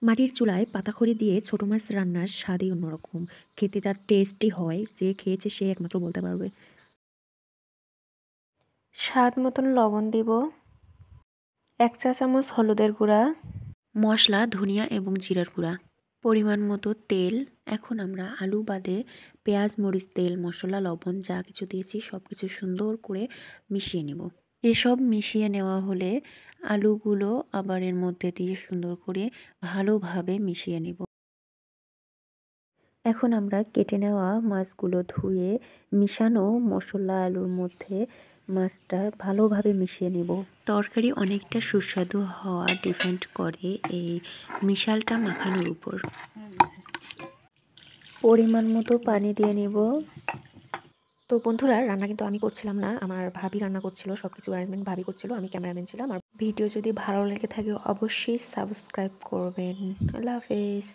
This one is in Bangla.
মাটির চুলায় পাতাখড়ি দিয়ে ছোট মাছ রান্নার স্বাদই অন্যরকম। খেতে যা টেস্টি হয়, যে খেয়েছে সে একমাত্র বলতে পারবে। স্বাদ মতন লবণ দিব, 1 চা চামচ হলুদের গুঁড়া, মশলা ধনিয়া এবং জিরার গুঁড়া, পরিমাণ মতো তেল। এখন আমরা আলু বাদে পেঁয়াজ, মরিচ, তেল, মশলা, লবণ যা কিছু দিয়েছি সব কিছু সুন্দর করে মিশিয়ে নেব। এসব মিশিয়ে নেওয়া হলে আলুগুলো আবার এর মধ্যে দিয়ে সুন্দর করে ভালোভাবে মিশিয়ে নেব। এখন আমরা কেটে নেওয়া মাছগুলো ধুয়ে মিশানো মশলা আলুর মধ্যে মাছটা ভালোভাবে মিশিয়ে নেব। তরকারি অনেকটা সুস্বাদু হওয়া ডিপেন্ড করে এই মিশালটা মাখানোর উপর। পরিমাণ মতো পানি দিয়ে নিব। তো বন্ধুরা, রান্না কিন্তু আমি করছিলাম না, আমার ভাবি রান্না করছিল, সব কিছু অ্যারেঞ্জমেন্ট ভাবি করছিল, আমি ক্যামেরাম্যান ছিলাম। আর ভিডিও যদি ভালো লেগে থাকে অবশ্যই সাবস্ক্রাইব করবেন। আল্লাহ হাফেজ।